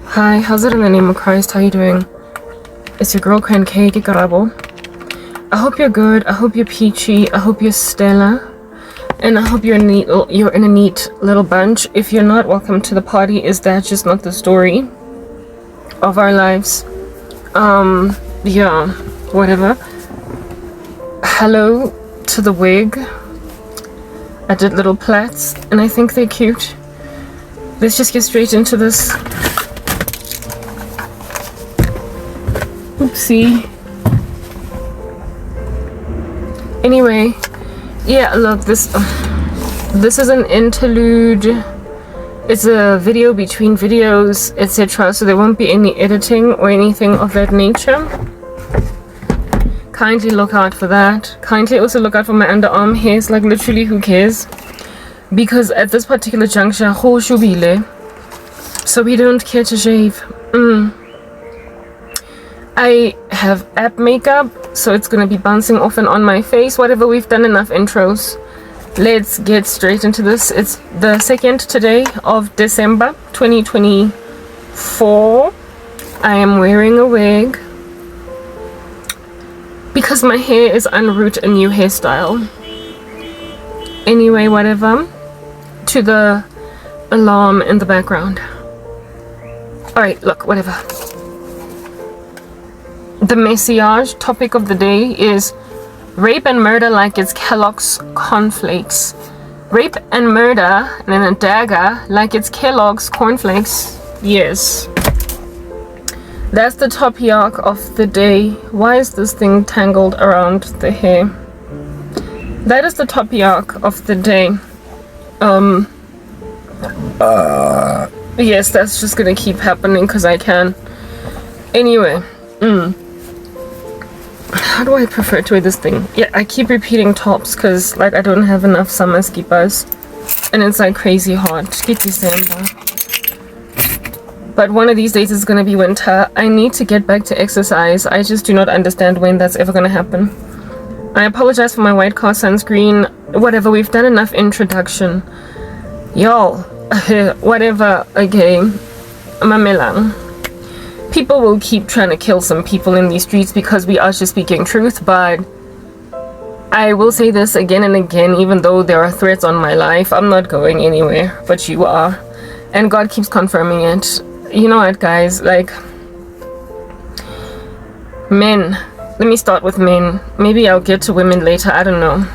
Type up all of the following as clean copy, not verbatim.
Hi, how's it in the name of Christ? How you doing? It's your girl Karabo. I hope you're good. I hope you're peachy. I hope you're stellar. And I hope you're in a neat little bunch. If you're not, welcome to the party. Is that just not the story of our lives? Yeah, whatever. Hello to the wig. I did little plaits and I think they're cute. Let's just get straight into this. Oopsie. Anyway, yeah, look, this is an interlude. It's a video between videos, etc. So there won't be any editing or anything of that nature. Kindly look out for that. Kindly also look out for my underarm hairs. Like, literally, who cares? Because at this particular juncture, so we don't care to shave. I have app makeup, so it's gonna be bouncing off and on my face. Whatever, we've done enough intros. Let's get straight into this. It's the 2nd today of December 2024. I am wearing a wig because my hair is en route a new hairstyle. Anyway, whatever. To the alarm in the background. Alright, look, whatever. The message topic of the day is rape and murder like it's Kellogg's cornflakes. Rape and murder and then a dagger like it's Kellogg's cornflakes. Yes. That's the topic of the day. Why is this thing tangled around the hair? That is the topic of the day. Yes, that's just gonna keep happening because I can. Anyway. How do I prefer to wear this thing? Yeah, I keep repeating tops because like I don't have enough summer skippers and it's like crazy hot. Get December. But one of these days it's gonna be winter. I need to get back to exercise. I just do not understand when that's ever gonna happen. I apologize for my white car sunscreen. Whatever, we've done enough introduction. Y'all, whatever, okay. Mamelang. People will keep trying to kill some people in these streets because we are just speaking truth, but I will say this again and again, even though there are threats on my life, I'm not going anywhere, but you are. And God keeps confirming it. You know what, guys, like, men. Let me start with men. Maybe I'll get to women later, I don't know.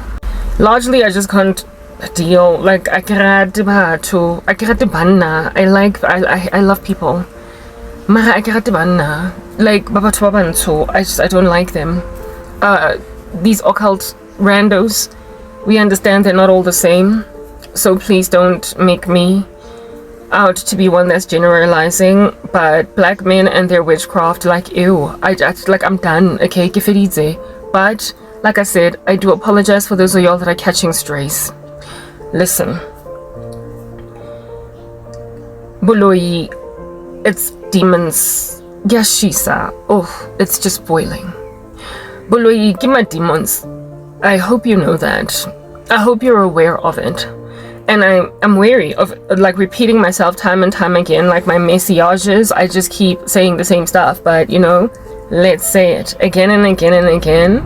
Largely, I just can't deal. Like, I love people. Like, I don't like them. These occult randos, we understand they're not all the same, so please don't make me out to be one that's generalizing. But black men and their witchcraft, like, ew, like, I'm done, okay, but like I said, I do apologize for those of y'all that are catching strays. Listen, Buloyi, it's demons. Yashisa. Oh, it's just boiling. Buloyi, give my demons. I hope you know that. I hope you're aware of it. And I'm wary of like repeating myself time and time again, like my messages. I just keep saying the same stuff, but you know, let's say it again and again and again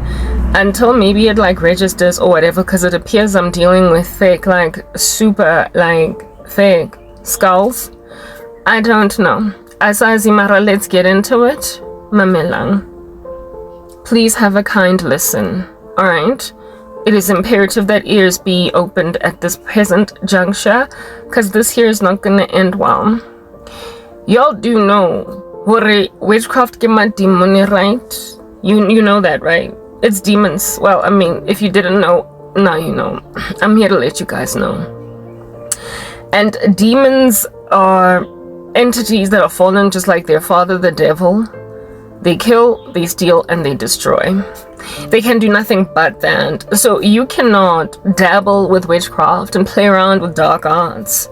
until maybe it like registers or whatever, because it appears I'm dealing with thick, like super like thick skulls. I don't know. Asazimara, let's get into it. Mamelang. Please have a kind listen. Alright? It is imperative that ears be opened at this present juncture, because this here is not gonna end well. Y'all do know witchcraft gima demoni, right? You know that, right? It's demons. Well, I mean, if you didn't know, now you know. I'm here to let you guys know. And demons are entities that are fallen just like their father, the devil. They kill, they steal, and they destroy. They can do nothing but that. So you cannot dabble with witchcraft and play around with dark arts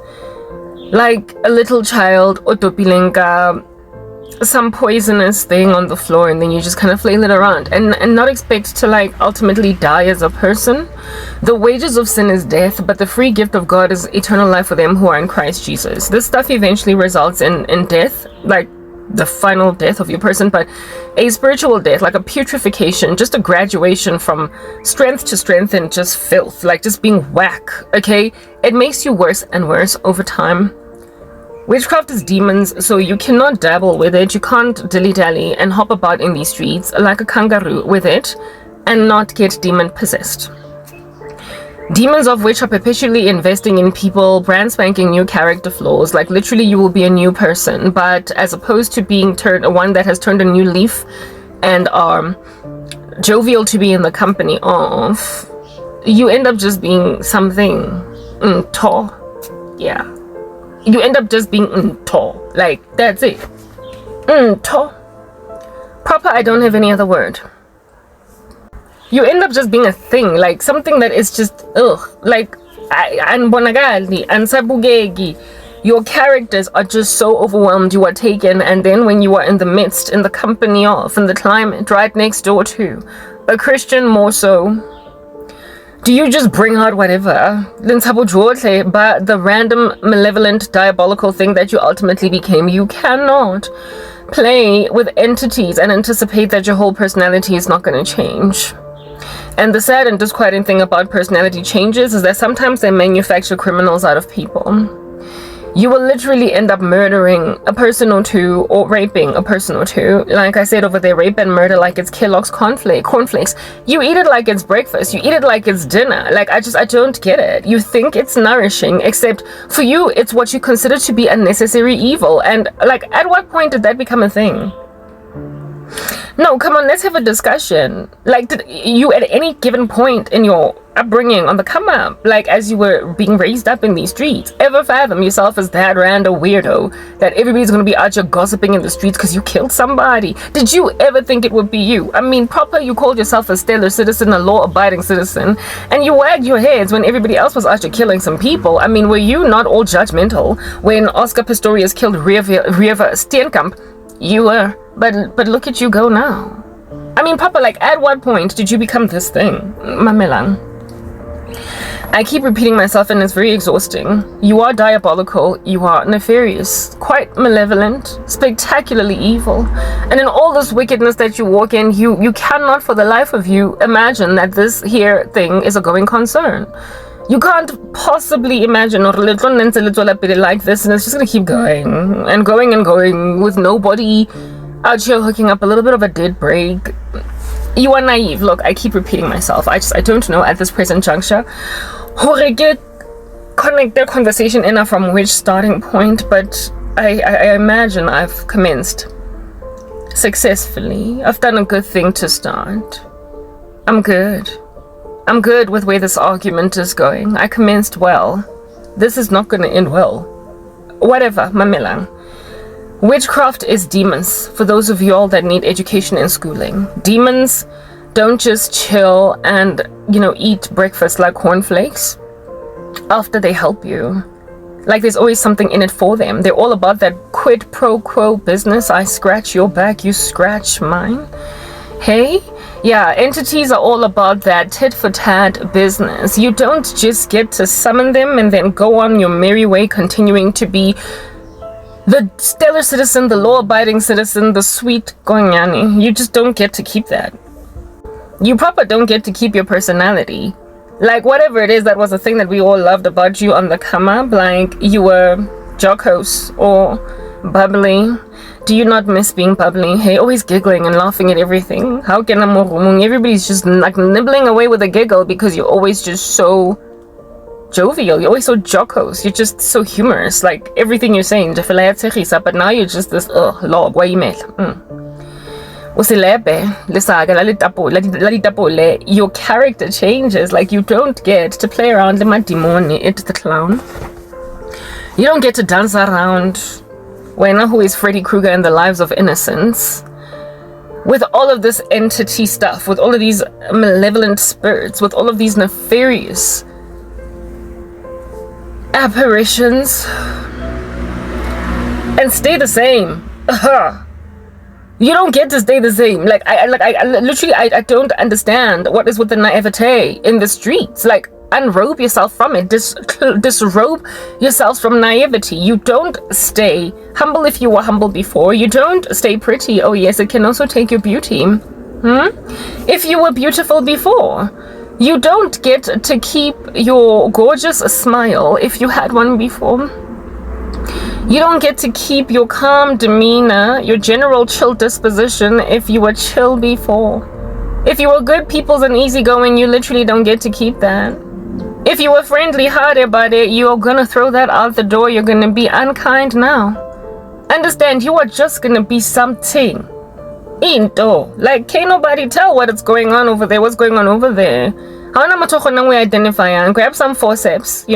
like a little child, Otopilenka, some poisonous thing on the floor, and then you just kind of flail it around and not expect to like ultimately die as a person. The wages of sin is death, but the free gift of God is eternal life for them who are in Christ Jesus. This stuff eventually results in death, like the final death of your person, but a spiritual death, like a putrefaction, just a graduation from strength to strength and just filth, like just being whack. Okay, it makes you worse and worse over time. Witchcraft is demons, so you cannot dabble with it. You can't dilly-dally and hop about in these streets like a kangaroo with it and not get demon possessed. Demons of which are perpetually investing in people, brand spanking new character flaws. Like literally you will be a new person, but as opposed to being one that has turned a new leaf and are jovial to be in the company of, you end up just being something tall. Yeah, you end up just being tall. Like that's it. Tall. Proper, I don't have any other word. You end up just being a thing, like something that is just like anbonagali and sabugegi. Your characters are just so overwhelmed, you are taken, and then when you are in the midst, in the company of, in the climate, right next door to a Christian more so, do you just bring out whatever? But the random, malevolent, diabolical thing that you ultimately became, you cannot play with entities and anticipate that your whole personality is not going to change. And the sad and disquieting thing about personality changes is that sometimes they manufacture criminals out of people. You will literally end up murdering a person or two or raping a person or two. Like I said over there, rape and murder like it's Kellogg's cornflakes. You eat it like it's breakfast. You eat it like it's dinner. Like I don't get it. You think it's nourishing, except for you, it's what you consider to be a necessary evil. And like, at what point did that become a thing? No, come on, let's have a discussion. Like, did you at any given point in your upbringing on the come up, like as you were being raised up in these streets, ever fathom yourself as that random weirdo that everybody's gonna be out here gossiping in the streets because you killed somebody? Did you ever think it would be you? I mean, proper, you called yourself a stellar citizen, a law-abiding citizen, and you wagged your heads when everybody else was out here killing some people. I mean, were you not all judgmental when Oscar Pistorius killed Rieva Steenkamp? You were. But look at you go now. I mean, Papa, like, at what point did you become this thing? Mamelang. I keep repeating myself and it's very exhausting. You are diabolical, you are nefarious, quite malevolent, spectacularly evil. And in all this wickedness that you walk in, you cannot for the life of you imagine that this here thing is a going concern. You can't possibly imagine or like this, and it's just gonna keep going and going and going with nobody out here hooking up a little bit of a dead break. You are naive. Look, I keep repeating myself. I don't know at this present juncture how to connect their conversation enough from which starting point, but I imagine I've commenced successfully. I've done a good thing to start. I'm good with where this argument is going. I commenced well. This is not going to end well. Whatever, Mamelang. Witchcraft is demons, for those of you all that need education and schooling. Demons don't just chill and, eat breakfast like cornflakes after they help you. Like there's always something in it for them. They're all about that quid pro quo business. I scratch your back, you scratch mine. Hey? Yeah, entities are all about that tit for tat business. You don't just get to summon them and then go on your merry way continuing to be the stellar citizen, the law-abiding citizen, the sweet Gonyani. You just don't get to keep that. You proper don't get to keep your personality. Like whatever it is that was a thing that we all loved about you on the come up, like you were jocose or bubbly. Do you not miss being bubbly? Hey, always giggling and laughing at everything. How can everybody's just like nibbling away with a giggle because you're always just so jovial. You're always so jocose. You're just so humorous. Like everything you're saying, but now you're just this log. Why you your character changes. Like you don't get to play around with my demon. It's the clown. You don't get to dance around when who is Freddy Krueger in the lives of innocents. With all of this entity stuff, with all of these malevolent spirits, with all of these nefarious apparitions, and stay the same. You don't get to stay the same. Like I literally I don't understand what is with the naivete in the streets. Like, unrobe yourself from it. Disrobe yourselves from naivety. You don't stay humble if you were humble before. You don't stay pretty. Oh yes, it can also take your beauty. If you were beautiful before, you don't get to keep your gorgeous smile if you had one before. You don't get to keep your calm demeanor, your general chill disposition if you were chill before. If you were good peoples and easygoing, you literally don't get to keep that. If you were friendly hearted about it, you're gonna throw that out the door. You're gonna be unkind now. Understand, you are just gonna be something. Into. Like, can't nobody tell what's going on over there, what's going on over there. How am I identify and grab some forceps,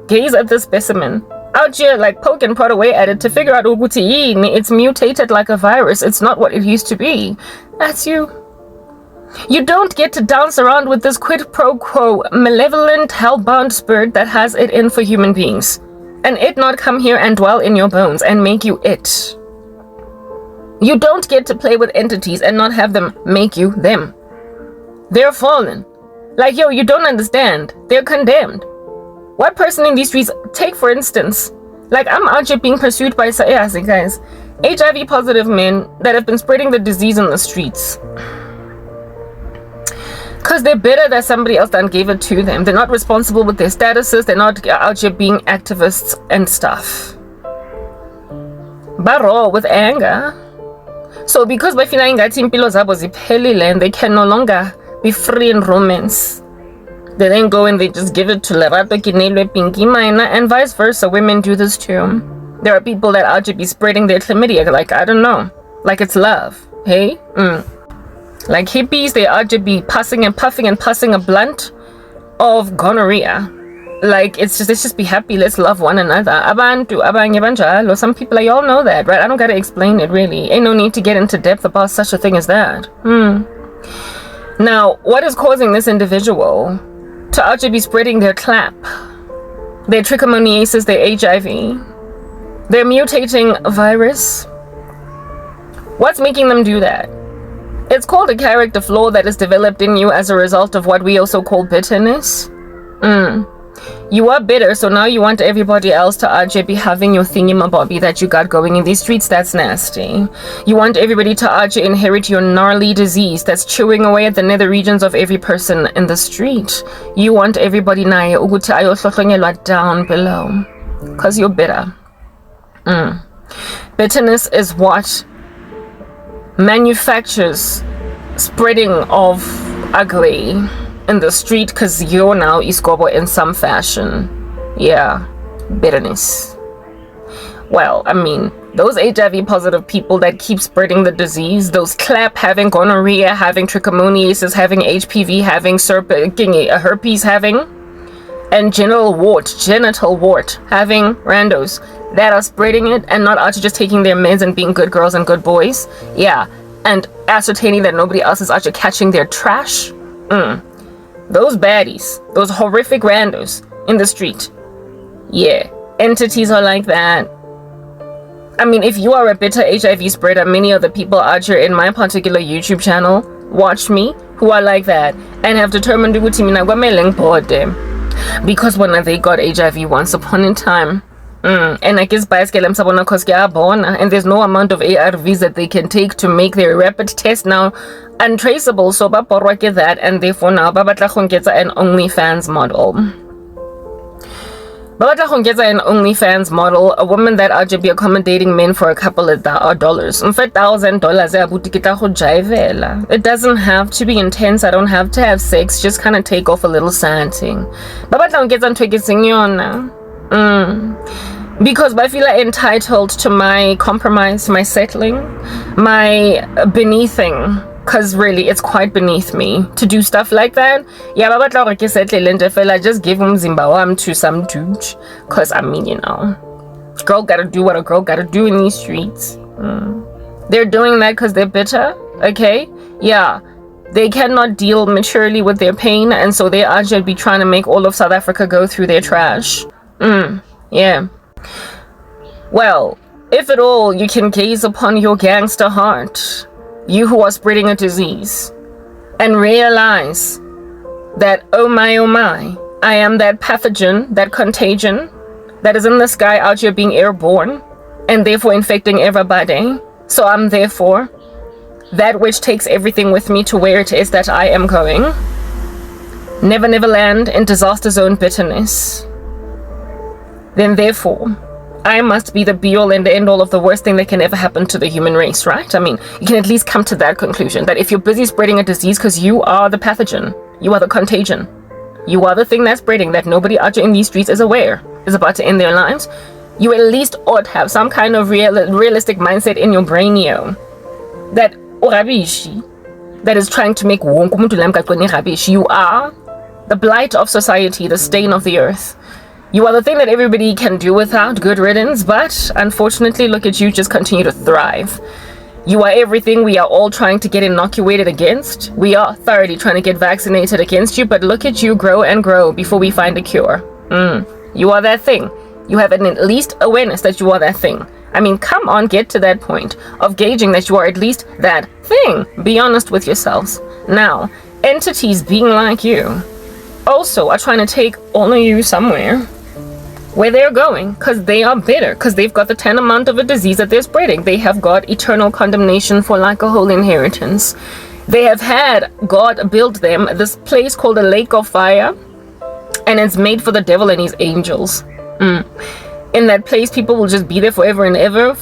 gaze at this specimen. Out here, like, poke and prod away at it to figure out it's mutated like a virus. It's not what it used to be. That's you. You don't get to dance around with this quid pro quo malevolent hellbound spirit that has it in for human beings, and it not come here and dwell in your bones and make you it. You don't get to play with entities and not have them make you them. They're fallen. Like, yo, you don't understand. They're condemned. What person in these streets, take for instance, like, I'm out here being pursued by guys, HIV positive men that have been spreading the disease in the streets. Because they're better that somebody else done gave it to them. They're not responsible with their statuses. They're not out here being activists and stuff. But raw with anger. So because by feeling that and they can no longer be free in romance, they then go and they just give it to Lerato Kinelwe Pinky Mina, and vice versa. Women do this too. There are people that out here be spreading their chlamydia, like, I don't know, like it's love. Hey? Like hippies, they ought to be puffing and puffing and passing a blunt of gonorrhea. Like, let's just be happy, let's love one another. Abantu, abanye banjalo. Some people, like, y'all know that, right? I don't gotta explain it, really. Ain't no need to get into depth about such a thing as that. Now, what is causing this individual to ought to be spreading their clap, their trichomoniasis, their HIV, their mutating virus? What's making them do that? It's called a character flaw that is developed in you as a result of what we also call bitterness. You are bitter, so now you want everybody else to RJ be having your thingy-mabobby that you got going in these streets. That's nasty. You want everybody to RJ inherit your gnarly disease that's chewing away at the nether regions of every person in the street. You want everybody naye ukuthi ayohlohlonyelwa down below, because you're bitter. Bitterness is what manufactures spreading of ugly in the street, because you're now iskobo in some fashion. Yeah, bitterness. Well, I mean, those HIV positive people that keep spreading the disease, those clap having gonorrhea, having trichomoniasis, having HPV, having herpes, having, and genital wart having randos that are spreading it and not out just taking their meds and being good girls and good boys. Yeah, and ascertaining that nobody else is actually catching their trash. Those baddies, those horrific randos in the street. Yeah, entities are like that. I mean, if you are a bitter HIV spreader, many of the people out here in my particular YouTube channel watch me who are like that and have determined to because when they got HIV once upon a time. And I guess and there's no amount of ARVs that they can take to make their rapid test now untraceable. So get that, and therefore now gets an OnlyFans model. Gets an OnlyFans model, a woman that ought to be accommodating men for a couple of dollars. In fact, $1,000. It doesn't have to be intense. I don't have to have sex. Just kind of take off a little something. Because I feel entitled to my compromise, my settling, my beneathing. Because really, it's quite beneath me to do stuff like that. Yeah, but just give him Zimbabwe to some dude. Because, I mean, girl gotta do what a girl gotta do in these streets. They're doing that because they're bitter, okay? Yeah, they cannot deal maturely with their pain, and so they are just be trying to make all of South Africa go through their trash. Yeah. Well, if at all you can gaze upon your gangster heart, you who are spreading a disease, and realize that, oh my, I am that pathogen, that contagion that is in the sky out here being airborne and therefore infecting everybody. So I'm therefore that which takes everything with me to where it is that I am going. Never land in disaster zone bitterness. Then therefore, I must be the be-all and the end-all of the worst thing that can ever happen to the human race, right? I mean, you can at least come to that conclusion, that if you're busy spreading a disease because you are the pathogen, you are the contagion, you are the thing that's spreading, that nobody out here in these streets is aware is about to end their lives, you at least ought to have some kind of realistic mindset in your brain, that that is trying to make you are the blight of society, the stain of the earth. You are the thing that everybody can do without, good riddance, but unfortunately, look at you, just continue to thrive. You are everything we are all trying to get inoculated against. We are thoroughly trying to get vaccinated against you, but look at you grow and grow before we find a cure. You are that thing. You have at least awareness that you are that thing. I mean, come on, get to that point of gauging that you are at least that thing. Be honest with yourselves. Now, entities being like you also are trying to take all of you somewhere where they're going, because they are bitter, because they've got the tantamount of a disease that they're spreading. They have got eternal condemnation for like a whole inheritance. They have had God build them this place called a lake of fire, and it's made for the devil and his angels. In that place, people will just be there forever and ever, and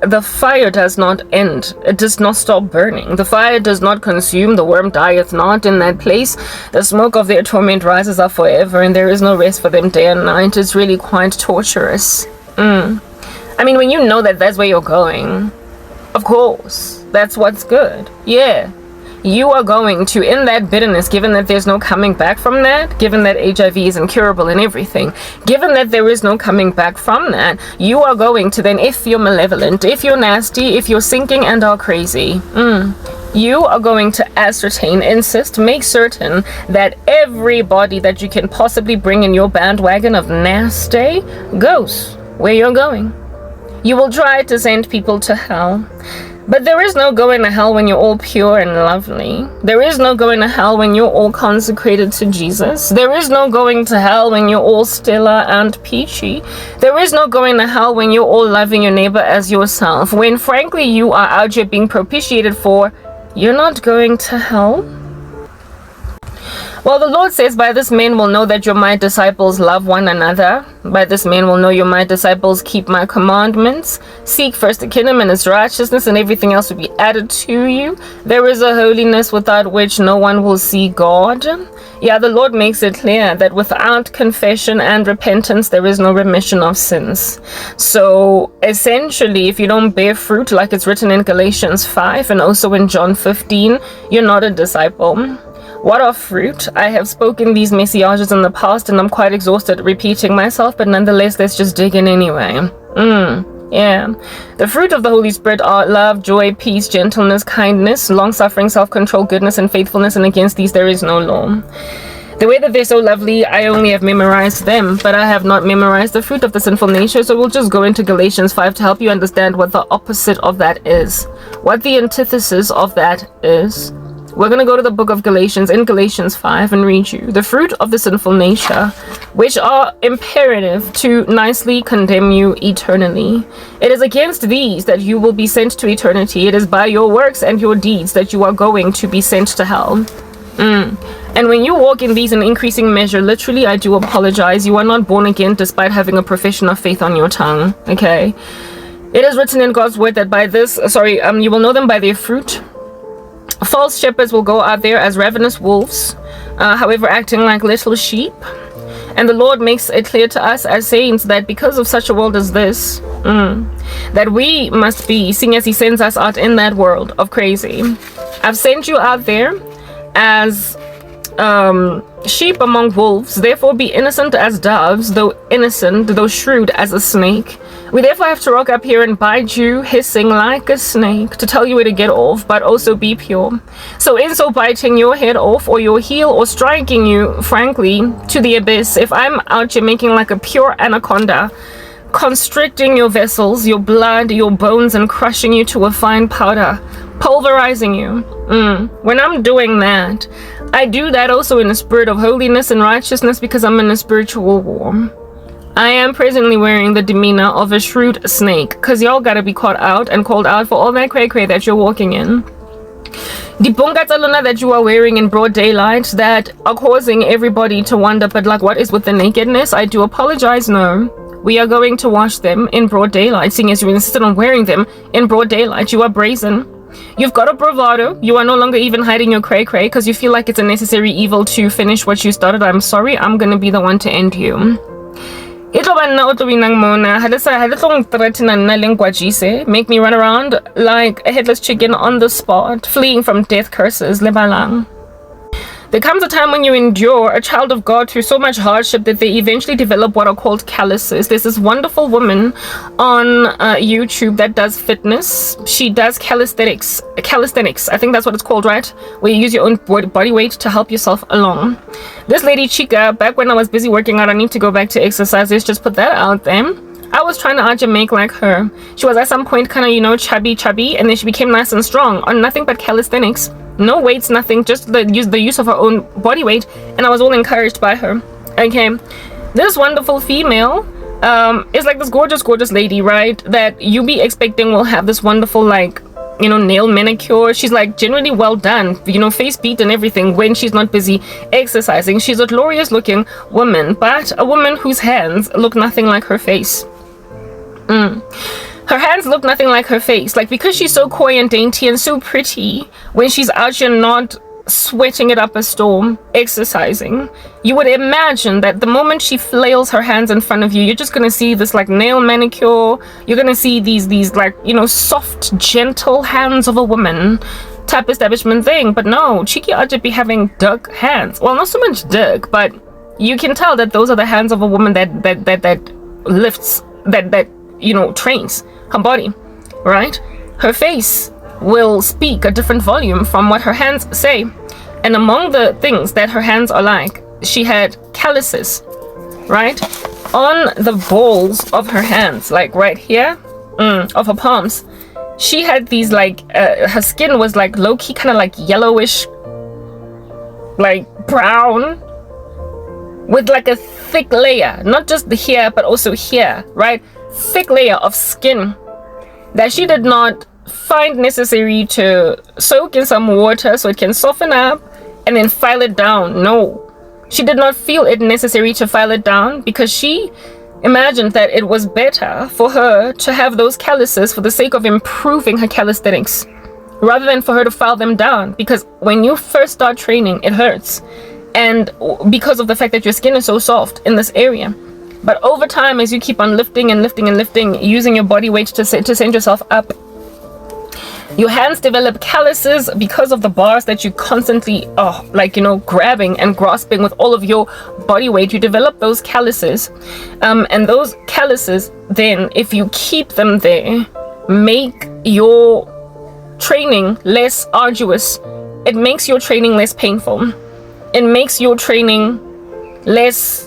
the fire does not end. It does not stop burning. The fire does not consume. The worm dieth not in that place. The smoke of their torment rises up forever, and there is no rest for them day and night. It's really quite torturous. I mean, when you know that that's where you're going, of course, that's what's good. Yeah. You are going to, in that bitterness, given that there's no coming back from that, given that HIV is incurable and everything, given that there is no coming back from that, you are going to then, if you're malevolent, if you're nasty, if you're sinking and are crazy, you are going to ascertain, insist, make certain that everybody that you can possibly bring in your bandwagon of nasty goes where you're going. You will try to send people to hell. But there is no going to hell when you're all pure and lovely. There is no going to hell when you're all consecrated to Jesus. There is no going to hell when you're all stellar and peachy. There is no going to hell when you're all loving your neighbor as yourself. When frankly you are out here being propitiated for, you're not going to hell. Well, the Lord says, by this men will know that you're my disciples, love one another. By this men will know you're my disciples, keep my commandments. Seek first the kingdom and its righteousness, and everything else will be added to you. There is a holiness without which no one will see God. Yeah, the Lord makes it clear that without confession and repentance, there is no remission of sins. So essentially, if you don't bear fruit, like it's written in Galatians 5 and also in John 15, you're not a disciple. What are fruit? I have spoken these messages in the past and I'm quite exhausted repeating myself, but nonetheless, let's just dig in anyway. Yeah. The fruit of the Holy Spirit are love, joy, peace, gentleness, kindness, long-suffering, self-control, goodness, and faithfulness, and against these there is no law. The way that they're so lovely, I only have memorized them, but I have not memorized the fruit of the sinful nature, so we'll just go into Galatians 5 to help you understand what the opposite of that is, what the antithesis of that is. We're going to go to the book of Galatians in Galatians 5 and read you the fruit of the sinful nature, which are imperative to nicely condemn you eternally. It is against these that you will be sent to eternity. It is by your works and your deeds that you are going to be sent to hell. And when you walk in these in increasing measure, literally, I do apologize. You are not born again despite having a profession of faith on your tongue. Okay. It is written in God's word that by this, you will know them by their fruit. False shepherds will go out there as ravenous wolves, however, acting like little sheep. And the Lord makes it clear to us as saints that because of such a world as this, that we must be, seeing as He sends us out in that world of crazy. I've sent you out there as sheep among wolves, therefore be innocent as doves, though shrewd as a snake. We therefore have to rock up here and bite you, hissing like a snake, to tell you where to get off, but also be pure. So in so biting your head off, or your heel, or striking you, frankly, to the abyss, if I'm out here making like a pure anaconda, constricting your vessels, your blood, your bones, and crushing you to a fine powder, pulverizing you. When I'm doing that, I do that also in a spirit of holiness and righteousness, because I'm in a spiritual war. I am presently wearing the demeanor of a shrewd snake, because y'all gotta be caught out and called out for all that cray-cray that you're walking in. The bungatalona that you are wearing in broad daylight that are causing everybody to wonder, but like, what is with the nakedness? I do apologize, no. We are going to wash them in broad daylight, seeing as you insisted on wearing them in broad daylight. You are brazen. You've got a bravado. You are no longer even hiding your cray-cray because you feel like it's a necessary evil to finish what you started. I'm sorry, I'm gonna be the one to end you. Make me run around like a headless chicken on the spot, fleeing from death curses. There comes a time when you endure a child of God through so much hardship that they eventually develop what are called calluses. There's this wonderful woman on YouTube that does fitness. She does calisthenics. I think that's what it's called, right? Where you use your own body weight to help yourself along. This lady Chica, back when I was busy working out, I need to go back to exercise. Let's just put that out there. I was trying to make like her. She was at some point kind of, you know, chubby, and then she became nice and strong on nothing but calisthenics. No weights, nothing, just the use of her own body weight, and I was all encouraged by her. Okay, this wonderful female is like this gorgeous lady, right, that you be expecting will have this wonderful, like, you know, nail manicure. She's like generally well done, you know, face beat and everything when she's not busy exercising. She's a glorious looking woman, but a woman whose hands look nothing like her face. Her hands look nothing like her face. Like, because she's so coy and dainty and so pretty, when she's out here not sweating it up a storm, exercising, you would imagine that the moment she flails her hands in front of you, you're just gonna see this like nail manicure. You're gonna see these like, you know, soft, gentle hands of a woman type establishment thing. But no, Cheeky Aja be having dark hands. Well, not so much dark, but you can tell that those are the hands of a woman that lifts, that you know, trains her body, right? Her face will speak a different volume from what her hands say. And among the things that her hands are like, she had calluses, right, on the balls of her hands, like right here, of her palms. She had these like her skin was like low-key kind of like yellowish, like brown, with like a thick layer, not just here but also here, right? Thick layer of skin that she did not find necessary to soak in some water so it can soften up and then file it down. No, she did not feel it necessary to file it down because she imagined that it was better for her to have those calluses for the sake of improving her calisthenics rather than for her to file them down, because when you first start training it hurts, and because of the fact that your skin is so soft in this area. But over time, as you keep on lifting and lifting and lifting, using your body weight to send yourself up, your hands develop calluses because of the bars that you constantly, like, you know, grabbing and grasping with all of your body weight. You develop those calluses. And those calluses, then, if you keep them there, make your training less arduous. It makes your training less painful. It makes your training less,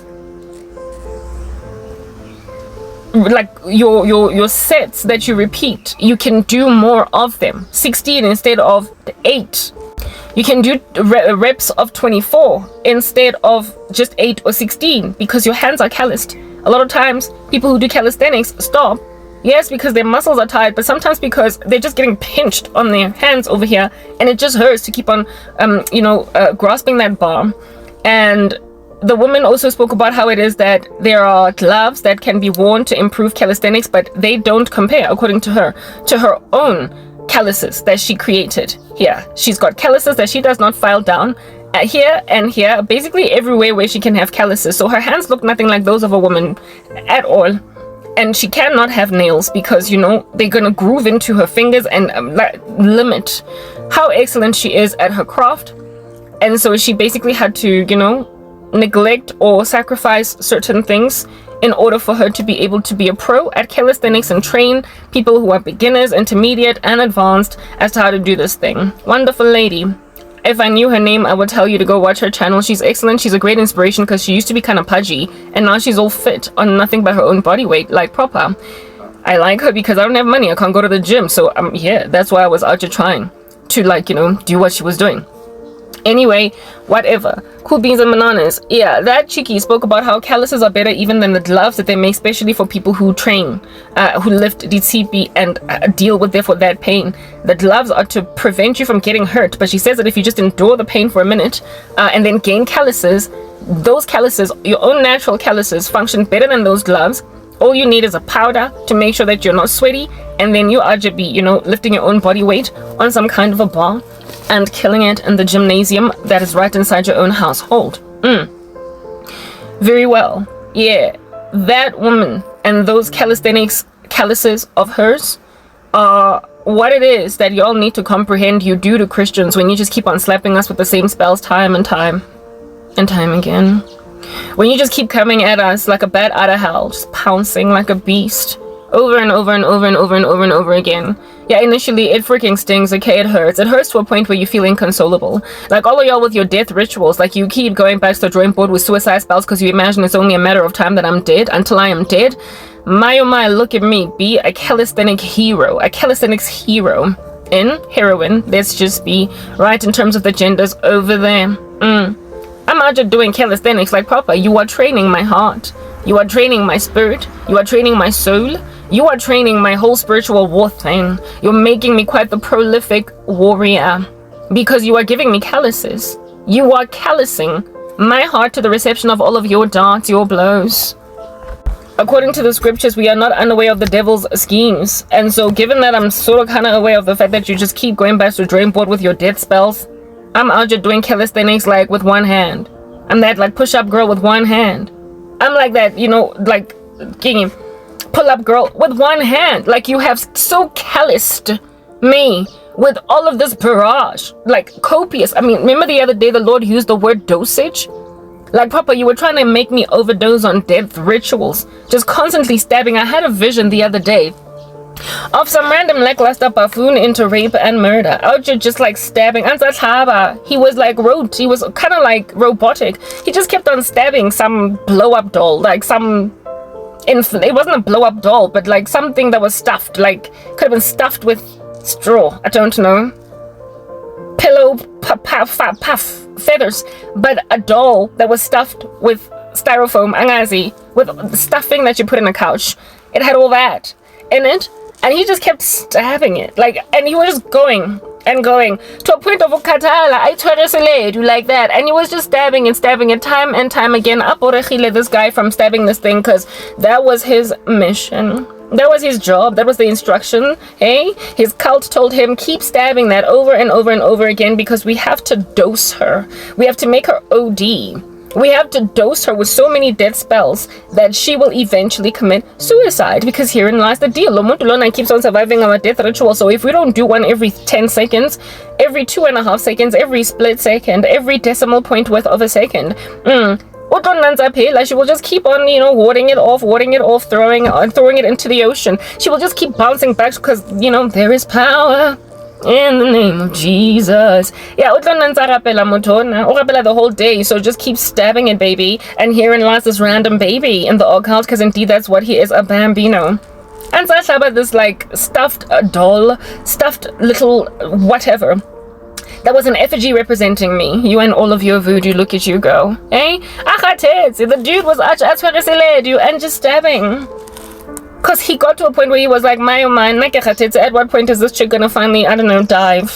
like your sets that you repeat, you can do more of them, 16 instead of 8. You can do reps of 24 instead of just 8 or 16 because your hands are calloused. A lot of times people who do calisthenics stop, yes, because their muscles are tight, but sometimes because they're just getting pinched on their hands over here and it just hurts to keep on grasping that bar. And the woman also spoke about how it is that there are gloves that can be worn to improve calisthenics, but they don't compare, according to her own calluses that she created here. She's got calluses that she does not file down here and here, basically everywhere where she can have calluses. So her hands look nothing like those of a woman at all. And she cannot have nails because, you know, they're going to groove into her fingers and limit how excellent she is at her craft. And so she basically had to, you know, neglect or sacrifice certain things in order for her to be able to be a pro at calisthenics and train people who are beginners, intermediate, and advanced as to how to do this thing. Wonderful lady. If I knew her name, I would tell you to go watch her channel. She's excellent. She's a great inspiration because she used to be kind of pudgy and now she's all fit on nothing but her own body weight, like proper. I like her because I don't have money. I can't go to the gym. So yeah, that's why I was out here trying to, like, you know, do what she was doing. Anyway, whatever. Cool beans and bananas. Yeah, that cheeky spoke about how calluses are better even than the gloves that they make, especially for people who train, who lift DTP and deal with therefore that pain. The gloves are to prevent you from getting hurt, but she says that if you just endure the pain for a minute and then gain calluses, those calluses, your own natural calluses, function better than those gloves. All you need is a powder to make sure that you're not sweaty, and then you are just be, you know, lifting your own body weight on some kind of a bar and killing it in the gymnasium that is right inside your own household. Very well. Yeah, that woman and those calluses of hers are what it is that y'all need to comprehend you do to Christians when you just keep on slapping us with the same spells time and time again. When you just keep coming at us like a bat out of hell, just pouncing like a beast over and over and over and over and over and over again. Yeah, initially it freaking stings, okay? It hurts to a point where you feel inconsolable. Like all of y'all with your death rituals, like you keep going back to the drawing board with suicide spells because you imagine it's only a matter of time that I'm dead until I am dead. My oh my, look at me, be a calisthenics hero in heroin. Let's just be right in terms of the genders over there. I'm out here doing calisthenics like proper. You are training my heart, you are training my spirit, you are training my soul, you are training my whole spiritual war thing. You're making me quite the prolific warrior because you are giving me calluses. You are callousing my heart to the reception of all of your darts, your blows. According to the scriptures, we are not unaware of the devil's schemes. And so given that I'm sort of kind of aware of the fact that you just keep going back to the drawing board with your death spells, I'm out here doing calisthenics like with one hand. I'm that like push-up girl with one hand. I'm like that, you know, like pull-up girl with one hand. Like you have so calloused me with all of this barrage, like copious. I mean, remember the other day the Lord used the word dosage? Like, Papa, you were trying to make me overdose on death rituals, just constantly stabbing. I had a vision the other day of some random lackluster buffoon into rape and murder, out here just like stabbing. He was like he was kind of like robotic. He just kept on stabbing some blow-up doll, like some it wasn't a blow-up doll, but like something that was stuffed, like could have been stuffed with straw, I don't know, pillow puff feathers, but a doll that was stuffed with styrofoam, angazi, with stuffing that you put in a couch. It had all that in it, and he just kept stabbing it, like, and he was just going and going to a point of ukatala, I you like that, and he was just stabbing it time and time again. Aporegile this guy from stabbing this thing, because that was his mission. That was his job. That was the instruction. Hey, his cult told him, keep stabbing that over and over and over again, because we have to dose her. We have to make her OD. We have to dose her with so many death spells that she will eventually commit suicide, because herein lies the deal. Lomuntu lona keeps on surviving our death ritual. So if we don't do one every 10 seconds, every 2.5 seconds, every split second, every decimal point worth of a second, she will just keep on, you know, warding it off, throwing it into the ocean. She will just keep bouncing back because, you know, there is power in the name of Jesus. Yeah, the whole day. So just keep stabbing it, baby. And herein lies this random baby in the occult, because indeed that's what he is, a bambino. And Sashaba, this like stuffed doll, stuffed little whatever. That was an effigy representing me. You and all of your voodoo, look at you go. Eh? The dude was and just stabbing. Because he got to a point where he was like, my oh my, at what point is this chick gonna finally, I don't know, dive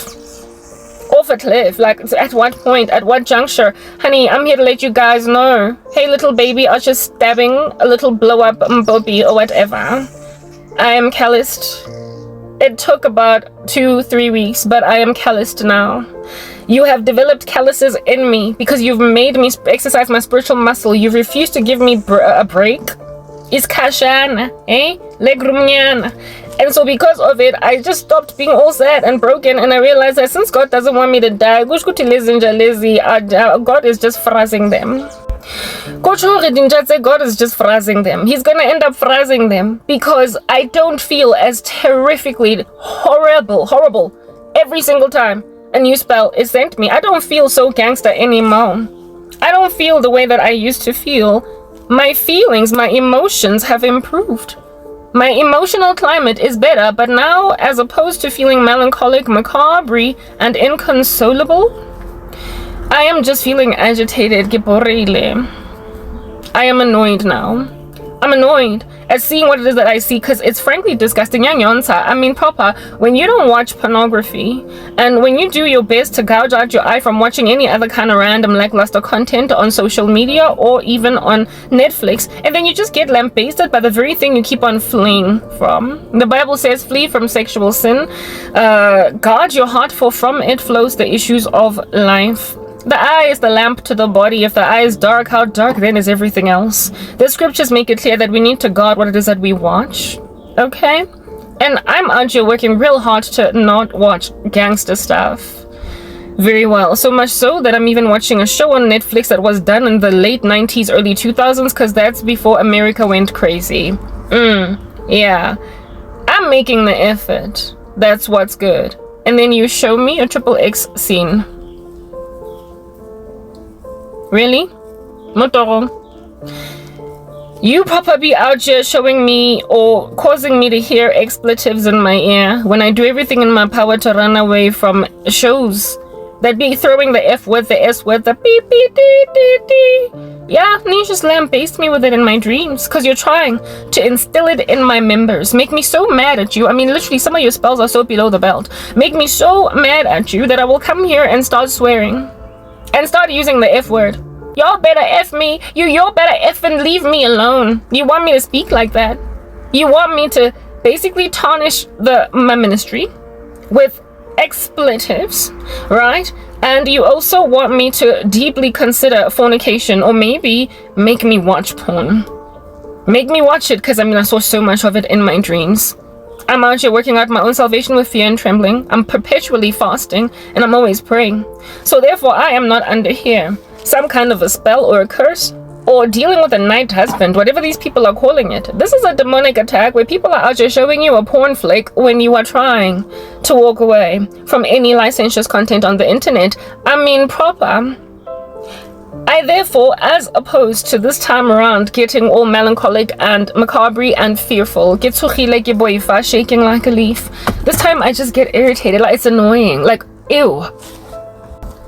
off a cliff? Like, at what point, at what juncture? Honey, I'm here to let you guys know. Hey, little baby, I was just stabbing a little blow-up bobby or whatever. I am calloused. It took about 2-3 weeks, but I am calloused now. You have developed calluses in me because you've made me exercise my spiritual muscle. You've refused to give me a break. It's kashana, eh? Legrumnyana. And so because of it, I just stopped being all sad and broken, and I realized that since God doesn't want me to die, God is just phrasing them. God is just phrasing them. He's gonna end up phrasing them because I don't feel as terrifically horrible every single time a new spell is sent me. I don't feel so gangster anymore. I don't feel the way that I used to feel. My feelings, my emotions have improved. My emotional climate is better, but now, as opposed to feeling melancholic, macabre, and inconsolable, I am just feeling agitated. I am annoyed now. I'm annoyed at seeing what it is that I see, because it's frankly disgusting. I mean, proper, when you don't watch pornography and when you do your best to gouge out your eye from watching any other kind of random lackluster content on social media or even on Netflix, and then you just get lambasted by the very thing you keep on fleeing from. The Bible says, flee from sexual sin, guard your heart, for from it flows the issues of life. The eye is the lamp to the body. If the eye is dark, how dark then is everything else? The scriptures make it clear that we need to guard what it is that we watch. Okay? And I'm out here working real hard to not watch gangster stuff. Very well. So much so that I'm even watching a show on Netflix that was done in the late 90s, early 2000s, because that's before America went crazy. Yeah. I'm making the effort. That's what's good. And then you show me a XXX scene. Really? Motoro. You probably out here showing me or causing me to hear expletives in my ear when I do everything in my power to run away from shows that be throwing the F word, the S word, the beep beep dee dee dee. Yeah, and you just lambaste me with it in my dreams because you're trying to instill it in my members. Make me so mad at you. I mean, literally, some of your spells are so below the belt. Make me so mad at you that I will come here and start swearing. And start using the F word. Y'all better F me. Y'all better F and leave me alone. You want me to speak like that? You want me to basically tarnish my ministry with expletives, right? And you also want me to deeply consider fornication, or maybe make me watch porn. Make me watch it, because I mean, I saw so much of it in my dreams. I'm out here working out my own salvation with fear and trembling. I'm perpetually fasting, and I'm always praying. So therefore, I am not under here some kind of a spell or a curse, or dealing with a night husband, whatever these people are calling it. This is a demonic attack where people are out here showing you a porn flick when you are trying to walk away from any licentious content on the internet. I mean, proper. I therefore, as opposed to this time around getting all melancholic and macabre and fearful, get shaking like a leaf. This time I just get irritated. Like, it's annoying. Like, ew.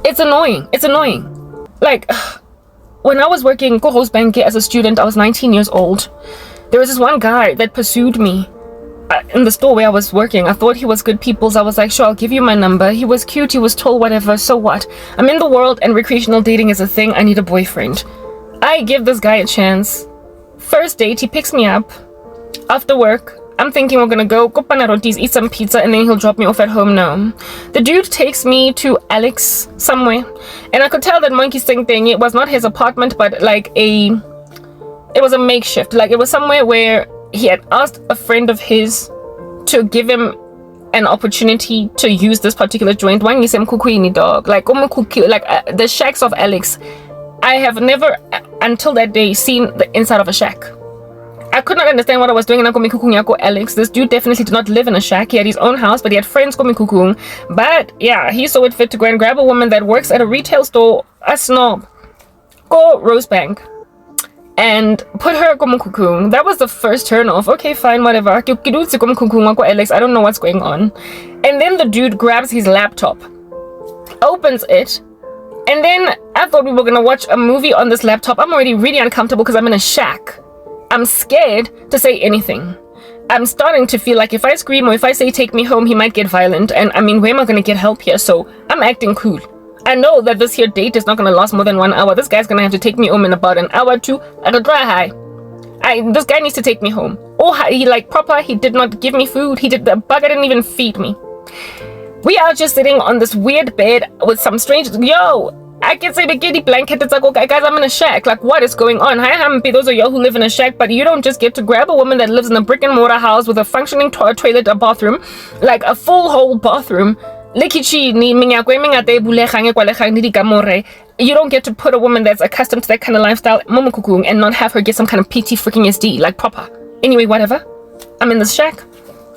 It's annoying. It's annoying. Like, when I was working in Bank as a student, I was 19 years old. There was this one guy that pursued me in the store where I was working. I thought he was good people's. I was like, sure, I'll give you my number. He was cute, he was tall, whatever, so what? I'm in the world and recreational dating is a thing. I need a boyfriend. I give this guy a chance. First date, he picks me up. After work, I'm thinking we're gonna go Kopanarotis, eat some pizza, and then he'll drop me off at home. No. The dude takes me to Alex somewhere. And I could tell that monkey thing, it was not his apartment, but like it was a makeshift. Like, it was somewhere where he had asked a friend of his to give him an opportunity to use this particular joint. Dog. Like, the shacks of Alex. I have never, until that day, seen the inside of a shack. I could not understand what I was doing in Alex. This dude definitely did not live in a shack. He had his own house, but he had friends. But yeah, he saw it fit to go and grab a woman that works at a retail store, a snob. Go Rosebank. And put her kumukukung. That was the first turn off. Okay, fine, whatever. Alex, I don't know what's going on. And then the dude grabs his laptop, opens it, and then I thought we were gonna watch a movie on this laptop. I'm already really uncomfortable because I'm in a shack. I'm scared to say anything. I'm starting to feel like if I scream or if I say take me home, he might get violent. And I mean, where am I gonna get help here? So I'm acting cool. I know that this here date is not gonna last more than 1 hour. This guy's gonna have to take me home in about an hour or two. This guy needs to take me home. Oh, he like proper. He did not give me food. The bugger didn't even feed me. We are just sitting on this weird bed with some strange. Yo, I can say bikini blanket. It's like, okay, guys, I'm in a shack. Like, what is going on? Hi, Hampi. Those are y'all who live in a shack, but you don't just get to grab a woman that lives in a brick and mortar house with a functioning toilet, a bathroom, like a full whole bathroom. You don't get to put a woman that's accustomed to that kind of lifestyle and not have her get some kind of PT freaking SD, like proper. Anyway, whatever. I'm in this shack.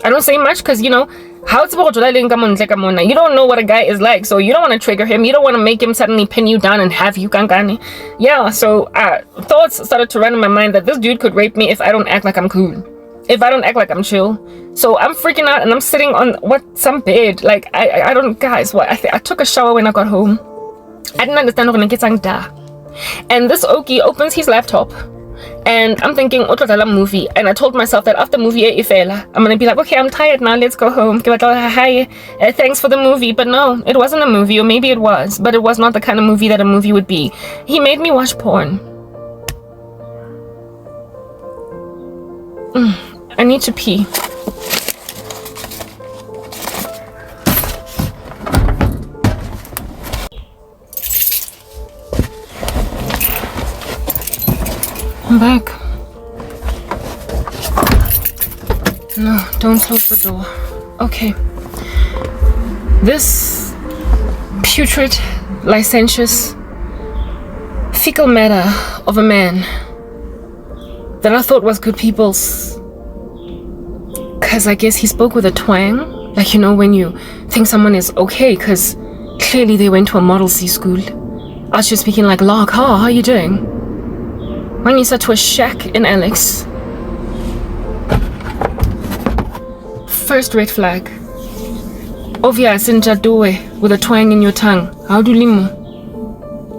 I don't say much because, you know, How it's about you don't know what a guy is like, so you don't want to trigger him. You don't want to make him suddenly pin you down and have you kankani. Yeah, so thoughts started to run in my mind that this dude could rape me if I don't act like I'm cool, if I don't act like I'm chill. So I'm freaking out and I'm sitting on some bed. Like I don't, guys, what I took a shower when I got home. I didn't understand what and this Oki opens his laptop. And I'm thinking, movie. And I told myself that after movie, I'm gonna be like, okay, I'm tired now, let's go home. Thanks for the movie. But no, it wasn't a movie, or maybe it was, but it was not the kind of movie that a movie would be. He made me watch porn. I need to pee. I'm back. No, don't close the door. Okay. This putrid, licentious, fecal matter of a man that I thought was good people's, because I guess he spoke with a twang. Like, when you think someone is okay, because clearly they went to a Model C school. I was just speaking like, Lark, how are you doing? When you said to a shack in Alex. First red flag. Ovia sinjadoe with a twang in your tongue. How do limu?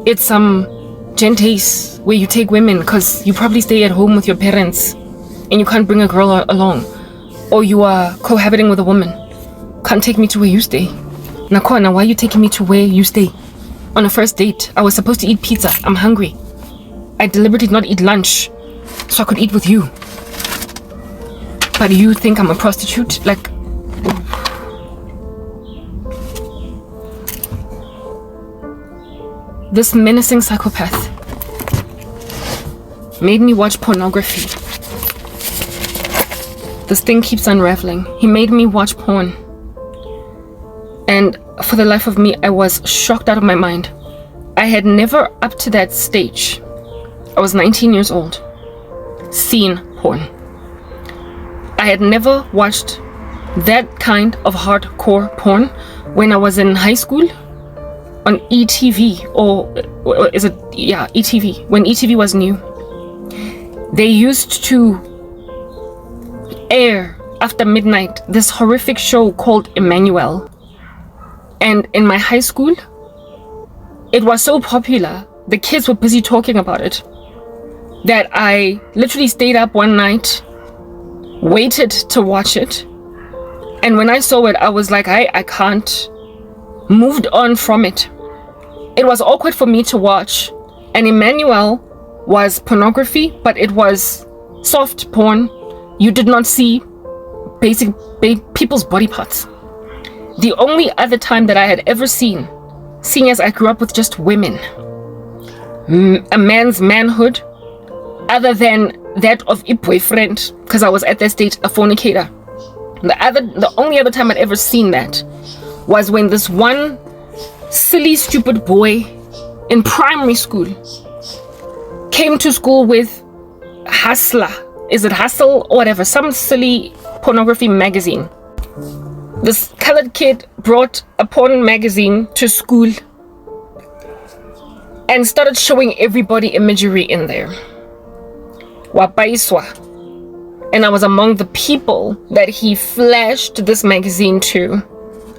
It's some gentes where you take women because you probably stay at home with your parents and you can't bring a girl along. Or you are cohabiting with a woman. Can't take me to where you stay. Nakwana, why are you taking me to where you stay? On a first date, I was supposed to eat pizza. I'm hungry. I deliberately did not eat lunch so I could eat with you. But you think I'm a prostitute? Like, this menacing psychopath made me watch pornography. This thing keeps unraveling. He made me watch porn. And for the life of me, I was shocked out of my mind. I had never, up to that stage, I was 19 years old, seen porn. I had never watched that kind of hardcore porn when I was in high school on ETV, or is it, yeah, ETV, when ETV was new. They used to air after midnight this horrific show called Emmanuel. And in my high school, it was so popular, the kids were busy talking about it, that I literally stayed up one night, waited to watch it, and when I saw it, I was like, I can't, moved on from it. It was awkward for me to watch, and Emmanuel was pornography, but it was soft porn. You did not see basic people's body parts. The only other time that I had ever seen, seeing as I grew up with just women, a man's manhood, other than that of a boyfriend, because I was at that stage a fornicator. The only other time I'd ever seen that was when this one silly, stupid boy in primary school came to school with Hustler. Is it Hustle or whatever? Some silly pornography magazine. This colored kid brought a porn magazine to school and started showing everybody imagery in there. Wapaiswa. And I was among the people that he flashed this magazine to.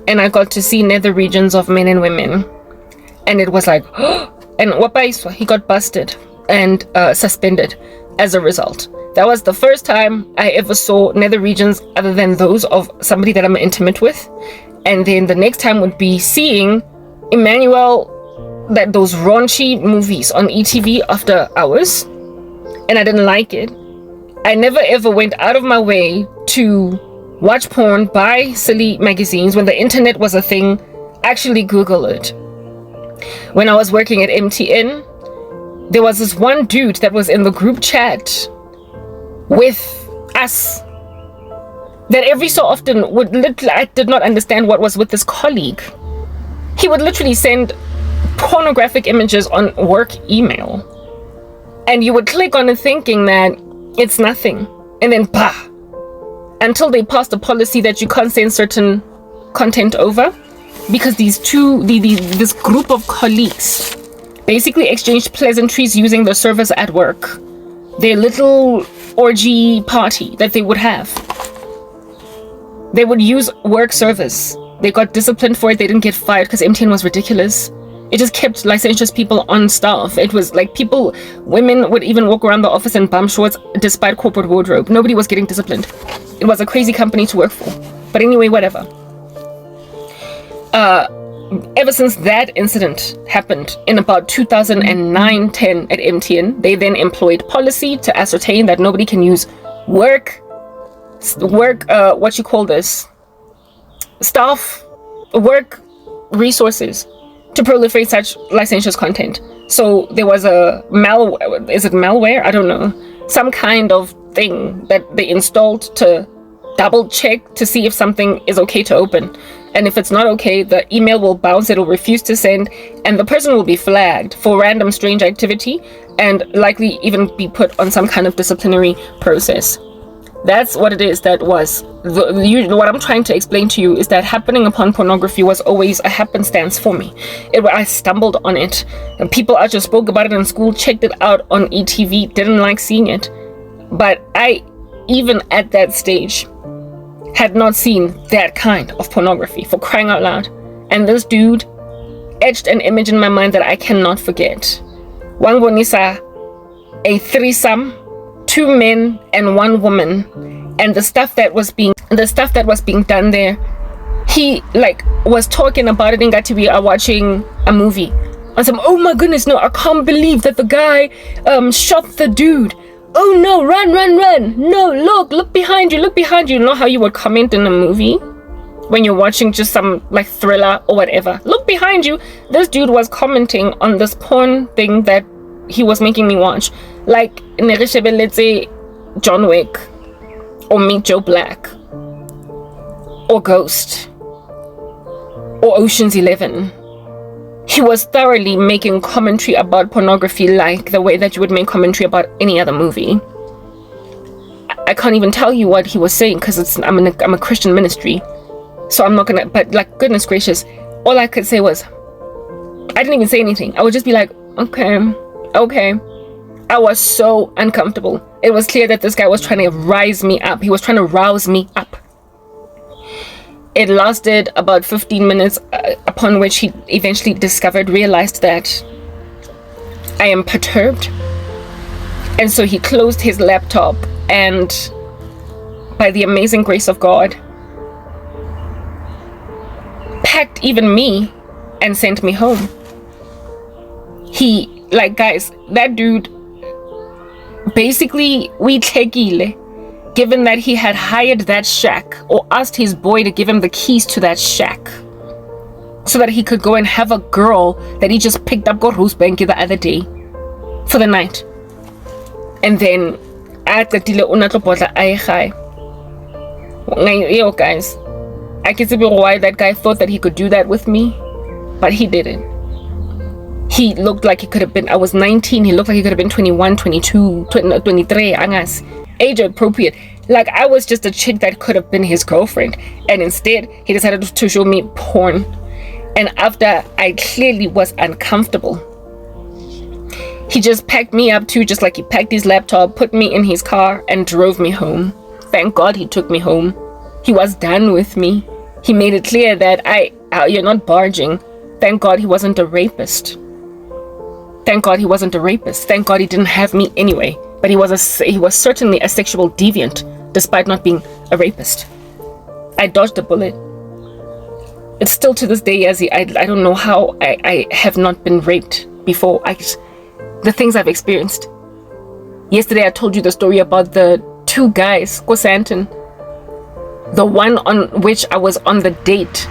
And I got to see nether regions of men and women. And it was like, and Wapaiswa, he got busted and suspended as a result. That was the first time I ever saw nether regions other than those of somebody that I'm intimate with. And then the next time would be seeing Emmanuel, those raunchy movies on ETV after hours. And I didn't like it. I never ever went out of my way to watch porn, buy silly magazines. When the internet was a thing, actually Google it. When I was working at MTN, there was this one dude that was in the group chat with us that every so often would literally, I did not understand what was with this colleague. He would literally send pornographic images on work email. And you would click on it thinking that it's nothing. And then, bah! Until they passed a policy that you can't send certain content over because this group of colleagues basically exchanged pleasantries using the servers at work. Their little orgy party that they would have. They would use work servers. They got disciplined for it. They didn't get fired because MTN was ridiculous. It just kept licentious people on staff. It was like women would even walk around the office in bum shorts despite corporate wardrobe. Nobody was getting disciplined. It was a crazy company to work for. But anyway, whatever. Ever since that incident happened in about 2009-10 at MTN, they then employed policy to ascertain that nobody can use work resources to proliferate such licentious content. So there was a malware? I don't know. Some kind of thing that they installed to double check to see if something is okay to open. And if it's not okay, the email will bounce, it'll refuse to send, and the person will be flagged for random strange activity and likely even be put on some kind of disciplinary process. That's what it is that was. What I'm trying to explain to you is that happening upon pornography was always a happenstance for me. I stumbled on it. And people I just spoke about it in school, checked it out on ETV, didn't like seeing it. But I, even at that stage, had not seen that kind of pornography, for crying out loud. And this dude etched an image in my mind that I cannot forget. Wangwonisa, a threesome, 2 men and 1 woman, and the stuff that was being done there. He was talking about it and got to be watching a movie. And some, oh my goodness, no, I can't believe that the guy shot the dude. Oh no, run. No, look behind you. You know how you would comment in a movie when you're watching just some thriller or whatever? Look behind you. This dude was commenting on this porn thing that he was making me watch. Let's say John Wick or Meet Joe Black or Ghost or Ocean's 11. He was thoroughly making commentary about pornography like the way that you would make commentary about any other movie. I can't even tell you what he was saying because I'm a Christian ministry, so I'm not gonna. But goodness gracious, all I could say was, I didn't even say anything. I would just be like, okay. I was so uncomfortable. It was clear that this guy was trying to rise me up. He was trying to rouse me up. It lasted about 15 minutes, upon which he eventually realized that I am perturbed. And so he closed his laptop and, by the amazing grace of God, packed even me and sent me home. Guys, that dude, basically, we tekile. Given that he had hired that shack or asked his boy to give him the keys to that shack so that he could go and have a girl that he just picked up got Rosebank the other day for the night. And then guys, I can see why that guy thought that he could do that with me, but he didn't. He looked like he could have been, I was 19, he looked like he could have been 21, 22, 23, angas. Age appropriate. I was just a chick that could have been his girlfriend, and instead he decided to show me porn. And after I clearly was uncomfortable, he just packed me up too, just like he packed his laptop, put me in his car and drove me home. Thank God he took me home. He was done with me. He made it clear that you're not barging. Thank God he wasn't a rapist. Thank God he wasn't a rapist. Thank God he didn't have me anyway. But he was certainly a sexual deviant, despite not being a rapist. I dodged a bullet. It's still to this day, I don't know how I have not been raped before. The things I've experienced. Yesterday I told you the story about the 2 guys, Kosanton. The one on which I was on the date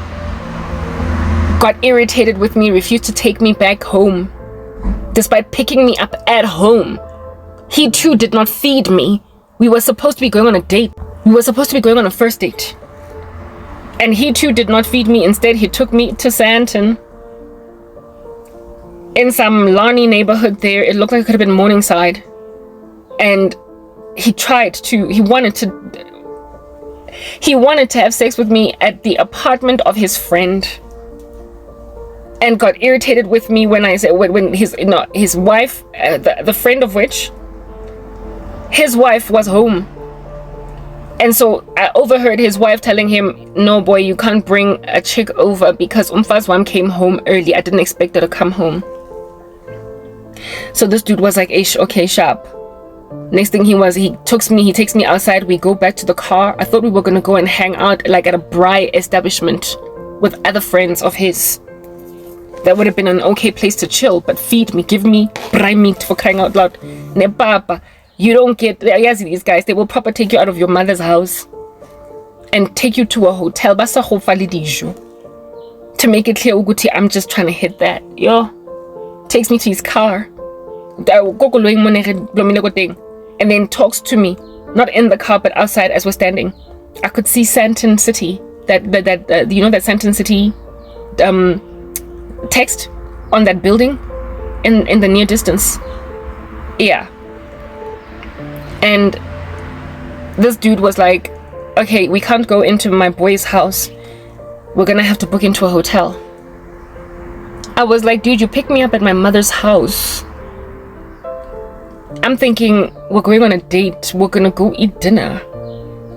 got irritated with me, refused to take me back home, despite picking me up at home. He too did not feed me. We were supposed to be going on a date. We were supposed to be going on a first date. And he too did not feed me. Instead, he took me to Santon. In some Lani neighborhood there. It looked like it could have been Morningside. And he wanted to He wanted to have sex with me at the apartment of his friend, and got irritated with me when I said when his wife, the friend of which, his wife was home. And so I overheard his wife telling him, no boy, you can't bring a chick over because Umfazwam came home early. I didn't expect her to come home. So this dude was like, okay, sharp. Next thing he takes me outside. We go back to the car. I thought we were going to go and hang out like at a braai establishment with other friends of his. That would have been an okay place to chill, but feed me, give me braai meat, for crying out loud. Ne papa. You don't get, yes, these guys, they will proper take you out of your mother's house and take you to a hotel. To make it clear, Uguti, I'm just trying to hit that. Yo, takes me to his car. And then talks to me, not in the car, but outside as we're standing. I could see Sandton City, that that Sandton City text on that building in the near distance. Yeah. And this dude was like, okay, we can't go into my boy's house. We're gonna have to book into a hotel. I was like, dude, you picked me up at my mother's house. I'm thinking, we're going on a date. We're gonna go eat dinner.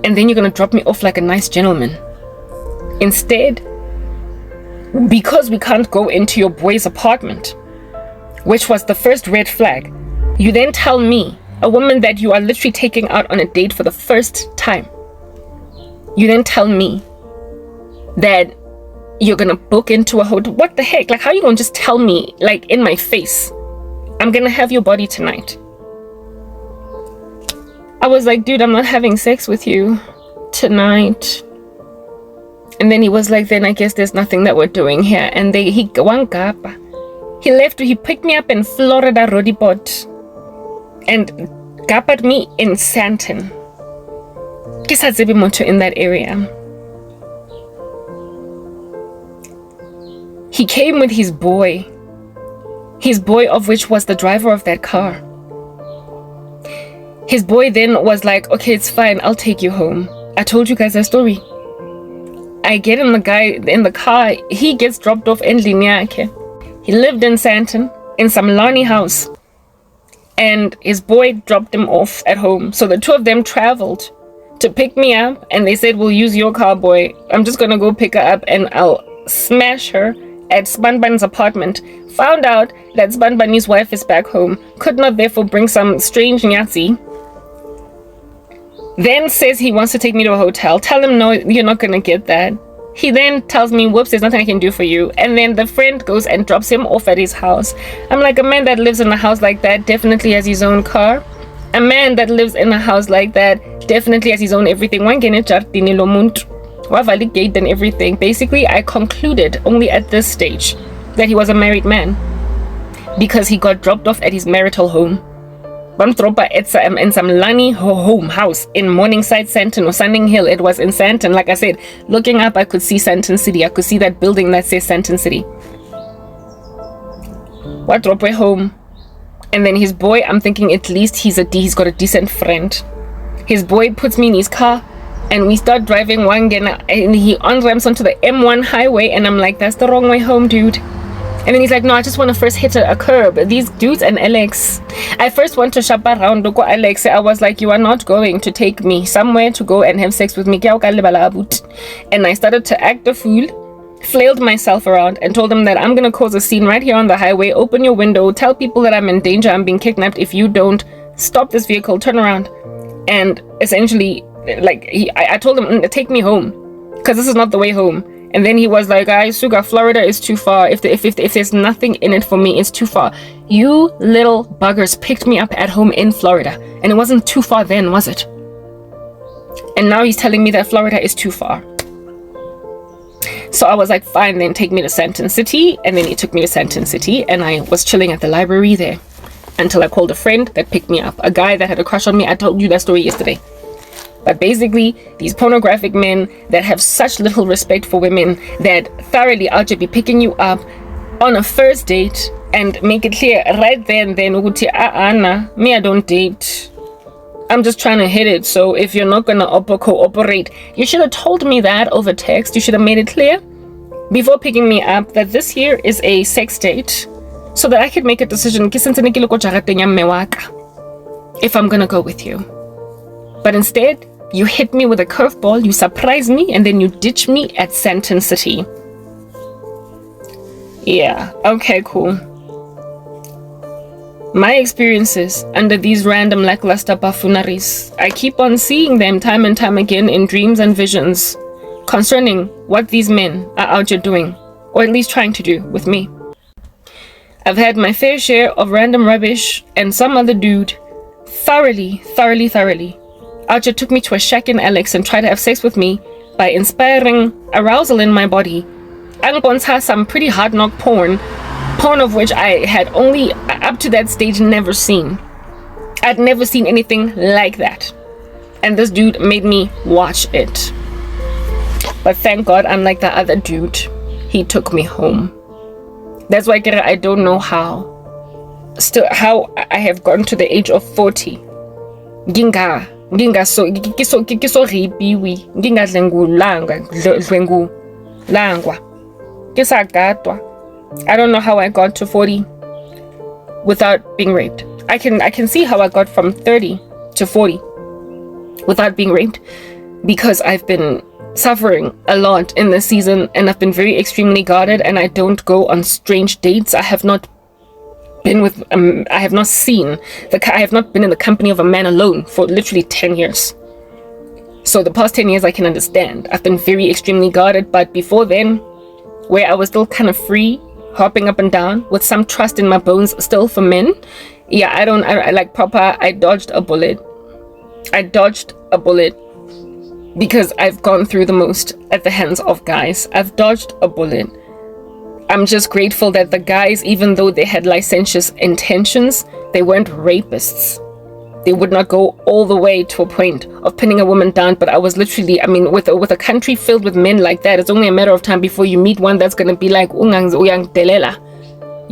And then you're gonna drop me off like a nice gentleman. Instead, because we can't go into your boy's apartment, which was the first red flag, you then tell me, a woman that you are literally taking out on a date for the first time, you then tell me that you're gonna book into a hotel. What the heck? Like, how are you gonna just tell me, like, in my face, I'm gonna have your body tonight? I was like, dude, I'm not having sex with you tonight. And then he was like, then I guess there's nothing that we're doing here. And he left. He picked me up in Florida Rodipot and gapped me in Sandton. In that area. He came with his boy of which was the driver of that car. His boy then was like, okay, it's fine, I'll take you home. I told you guys that story. I get in the car, he gets dropped off in Linyake. He lived in Sandton, in some Lani house. And his boy dropped him off at home. So the two of them traveled to pick me up, and they said, we'll use your car, boy. I'm just gonna go pick her up and I'll smash her at Spanban's apartment. Found out that Spanbani's wife is back home. Could not therefore bring some strange Nyatsi. Then says he wants to take me to a hotel. Tell him, no, you're not gonna get that. He then tells me, whoops, there's nothing I can do for you. And then the friend goes and drops him off at his house. I'm like, a man that lives in a house like that definitely has his own car. A man that lives in a house like that definitely has his own everything. Gate and everything. Basically, I concluded only at this stage that he was a married man because he got dropped off at his marital home. In some Lani home house in Morningside, Sandton, or Sanding Hill. It was in Sandton. Like I said, looking up, I could see Sandton City. I could see that building that says Sandton City. What drop way home? And then his boy, I'm thinking at least he's got a decent friend. His boy puts me in his car and we start driving Wangena, and he on-ramps onto the M1 highway, and I'm like, that's the wrong way home, dude. And then he's like, no, I just want to first hit a curb. These dudes and Alex. I first want to shop around. Look at Alex. I was like, you are not going to take me somewhere to go and have sex with me. And I started to act a fool, flailed myself around, and told them that I'm going to cause a scene right here on the highway. Open your window. Tell people that I'm in danger. I'm being kidnapped. If you don't, stop this vehicle. Turn around. And essentially, like, I told him, take me home, because this is not the way home. And then he was like, Suga, Florida is too far. If there's nothing in it for me, it's too far. You little buggers picked me up at home in Florida. And it wasn't too far then, was it? And now he's telling me that Florida is too far. So I was like, fine, then take me to Sandton City. And then he took me to Sandton City. And I was chilling at the library there until I called a friend that picked me up. A guy that had a crush on me. I told you that story yesterday. But basically, these pornographic men that have such little respect for women that thoroughly I'll just be picking you up on a first date and make it clear right then, me, I don't date. I'm just trying to hit it. So if you're not gonna cooperate, you should have told me that over text. You should have made it clear before picking me up that this here is a sex date, so that I could make a decision if I'm gonna go with you. But instead, you hit me with a curveball, you surprise me, and then you ditch me at Sandton City. Yeah, okay, cool. My experiences under these random lackluster buffooneries, I keep on seeing them time and time again in dreams and visions concerning what these men are out here doing, or at least trying to do with me. I've had my fair share of random rubbish, and some other dude thoroughly out here took me to a shack in Alex and tried to have sex with me by inspiring arousal in my body. Angbons has some pretty hard knock porn of which I had only up to that stage never seen. I'd never seen anything like that, and this dude made me watch it. But thank God, unlike the other dude, he took me home. That's why I don't know how I have gotten to the age of 40. Ginga so ripiwi ginga langwa kisagatwa. I don't know how I got to 40 without being raped. I can see how I got from 30 to 40 without being raped, because I've been suffering a lot in this season, and I've been very extremely guarded, and I don't go on strange dates. I have not been with I have not been in the company of a man alone for literally 10 years. So the past 10 years I can understand. I've been very extremely guarded, but before then, where I was still kind of free, hopping up and down with some trust in my bones still for men, yeah, I dodged a bullet. Because I've gone through the most at the hands of guys. I've dodged a bullet. I'm just grateful that the guys, even though they had licentious intentions, they weren't rapists. They would not go all the way to a point of pinning a woman down. But I was literally, with a country filled with men like that, it's only a matter of time before you meet one that's going to be like, you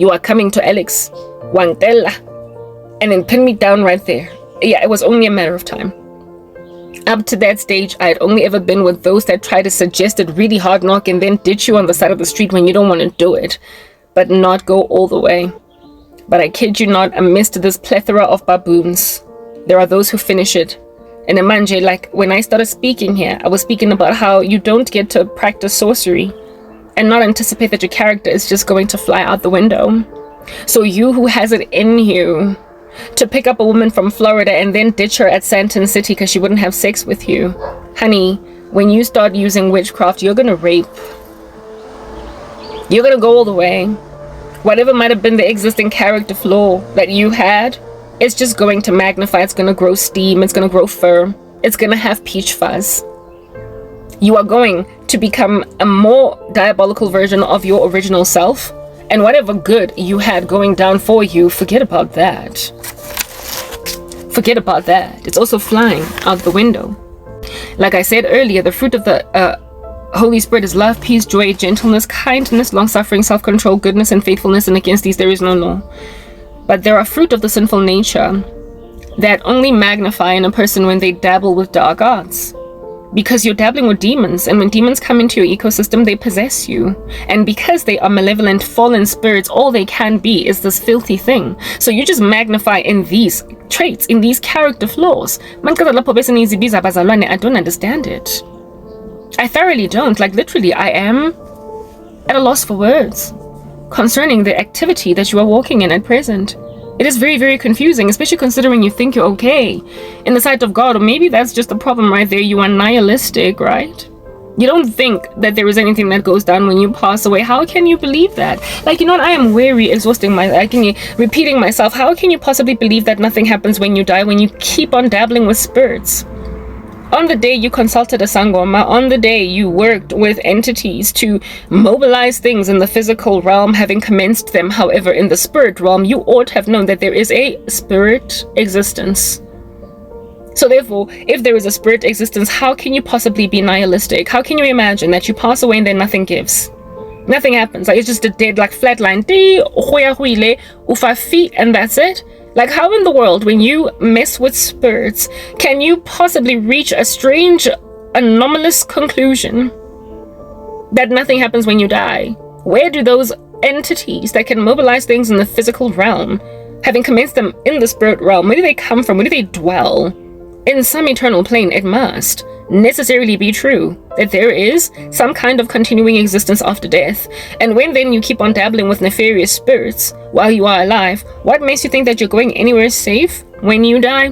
are coming to Alex, and then pin me down right there. Yeah, it was only a matter of time. Up to that stage, I had only ever been with those that try to suggest it really hard knock and then ditch you on the side of the street when you don't want to do it, but not go all the way. But I kid you not, amidst this plethora of baboons, there are those who finish it. And Imanje, like when I started speaking here, I was speaking about how you don't get to practice sorcery and not anticipate that your character is just going to fly out the window. So you who has it in you to pick up a woman from Florida and then ditch her at Sandton City because she wouldn't have sex with you, honey, when you start using witchcraft, you're gonna rape. You're gonna go all the way. Whatever might have been the existing character flaw that you had, it's just going to magnify. It's gonna grow steam. It's gonna grow fur. It's gonna have peach fuzz. You are going to become a more diabolical version of your original self. And whatever good you had going down for you, forget about that. Forget about that. It's also flying out the window. Like I said earlier, the fruit of the Holy Spirit is love, peace, joy, gentleness, kindness, long-suffering, self-control, goodness, and faithfulness, and against these there is no law. But there are fruit of the sinful nature that only magnify in a person when they dabble with dark arts. Because you're dabbling with demons, and when demons come into your ecosystem, they possess you. And because they are malevolent, fallen spirits, all they can be is this filthy thing. So you just magnify in these traits, in these character flaws. I don't understand it. I thoroughly don't. Like, literally, I am at a loss for words concerning the activity that you are walking in at present. It is very, very confusing, especially considering you think you're okay in the sight of God. Or maybe that's just the problem right there. You are nihilistic, right? You don't think that there is anything that goes down when you pass away. How can you believe that? Like, you know what? I am weary, exhausting repeating myself. How can you possibly believe that nothing happens when you die, when you keep on dabbling with spirits? On the day you consulted a sangoma, on the day you worked with entities to mobilize things in the physical realm, having commenced them, however, in the spirit realm, you ought to have known that there is a spirit existence. So therefore, if there is a spirit existence, how can you possibly be nihilistic? How can you imagine that you pass away and then nothing gives? Nothing happens. Like, it's just a dead, like, flat line. And that's it. Like, how in the world, when you mess with spirits, can you possibly reach a strange, anomalous conclusion that nothing happens when you die? Where do those entities that can mobilize things in the physical realm, having commenced them in the spirit realm, where do they come from? Where do they dwell? In some eternal plane, it must necessarily be true that there is some kind of continuing existence after death. And when then you keep on dabbling with nefarious spirits while you are alive, what makes you think that you're going anywhere safe when you die?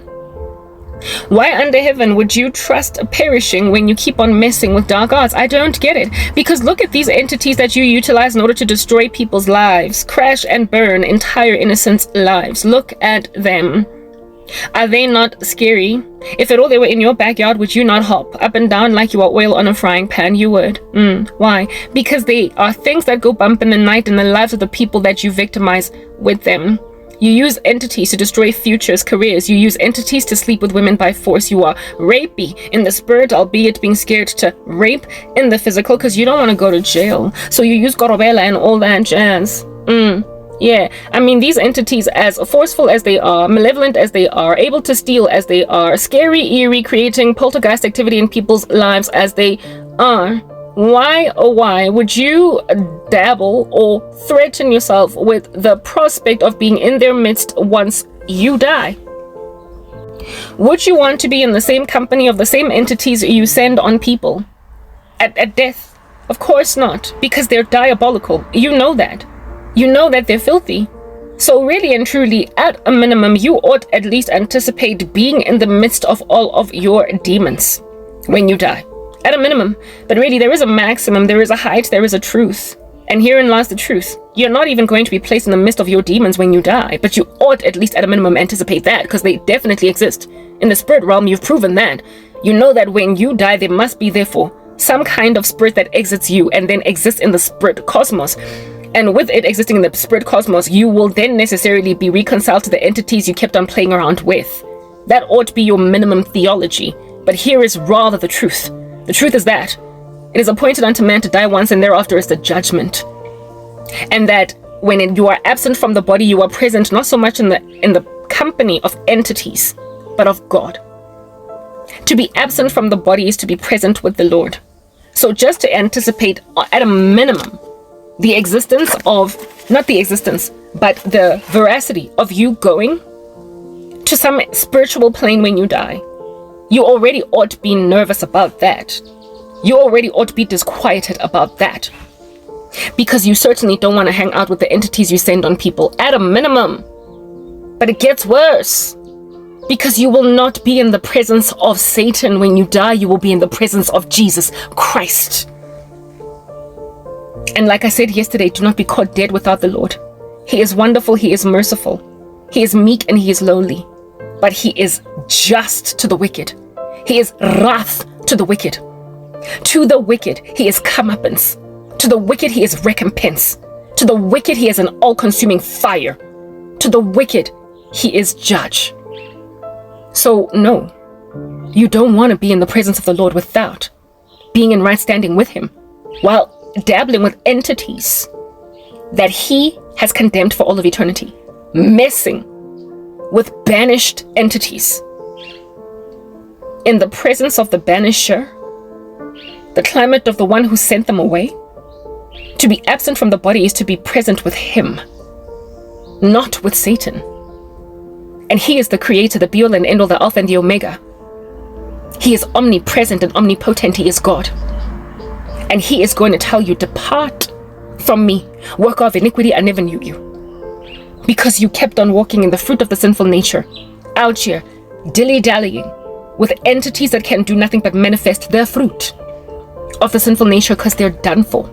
Why under heaven would you trust perishing when you keep on messing with dark arts? I don't get it. Because look at these entities that you utilize in order to destroy people's lives, crash and burn entire innocent lives. Look at them. Are they not scary? If at all they were in your backyard, would you not hop up and down like you are oil on a frying pan? You would. Why? Because they are things that go bump in the night in the lives of the people that you victimize with them. You use entities to destroy futures, careers. You use entities to sleep with women by force. You are rapey in the spirit, albeit being scared to rape in the physical because you don't want to go to jail. So you use Korobela and all that jazz. Yeah, I mean, these entities, as forceful as they are, malevolent as they are, able to steal as they are, scary, eerie, creating poltergeist activity in people's lives as they are, why, oh why, would you dabble or threaten yourself with the prospect of being in their midst once you die? Would you want to be in the same company of the same entities you send on people at death? Of course not, because they're diabolical. You know that. You know that they're filthy. So really and truly, at a minimum, you ought at least anticipate being in the midst of all of your demons when you die. At a minimum. But really, there is a maximum, there is a height, there is a truth. And herein lies the truth. You're not even going to be placed in the midst of your demons when you die. But you ought at least at a minimum anticipate that, because they definitely exist. In the spirit realm, you've proven that. You know that when you die, there must be therefore some kind of spirit that exits you and then exists in the spirit cosmos. And with it existing in the spirit cosmos, you will then necessarily be reconciled to the entities you kept on playing around with. That ought to be your minimum theology. But here is rather the truth. The truth is that it is appointed unto man to die once, and thereafter is the judgment. And that when you are absent from the body, you are present not so much in the company of entities, but of God. To be absent from the body is to be present with the Lord. So just to anticipate at a minimum the existence of, not the existence, but the veracity of you going to some spiritual plane when you die, you already ought to be nervous about that. You already ought to be disquieted about that. Because you certainly don't want to hang out with the entities you send on people at a minimum. But it gets worse. Because you will not be in the presence of Satan when you die, you will be in the presence of Jesus Christ. And like I said yesterday, do not be caught dead without the Lord. He is wonderful, he is merciful, he is meek and he is lowly. But he is just to the wicked. He is wrath to the wicked. To the wicked, he is comeuppance. To the wicked, he is recompense. To the wicked, he is an all-consuming fire. To the wicked, he is judge. So, no, you don't want to be in the presence of the Lord without being in right standing with him, while dabbling with entities that he has condemned for all of eternity, messing with banished entities. In the presence of the banisher, the climate of the one who sent them away, to be absent from the body is to be present with him, not with Satan. And he is the creator, the be-all and end-all, the alpha and the omega. He is omnipresent and omnipotent. He is God. And he is going to tell you, depart from me, worker of iniquity, I never knew you. Because you kept on walking in the fruit of the sinful nature, out here, dilly-dallying with entities that can do nothing but manifest their fruit of the sinful nature because they're done for.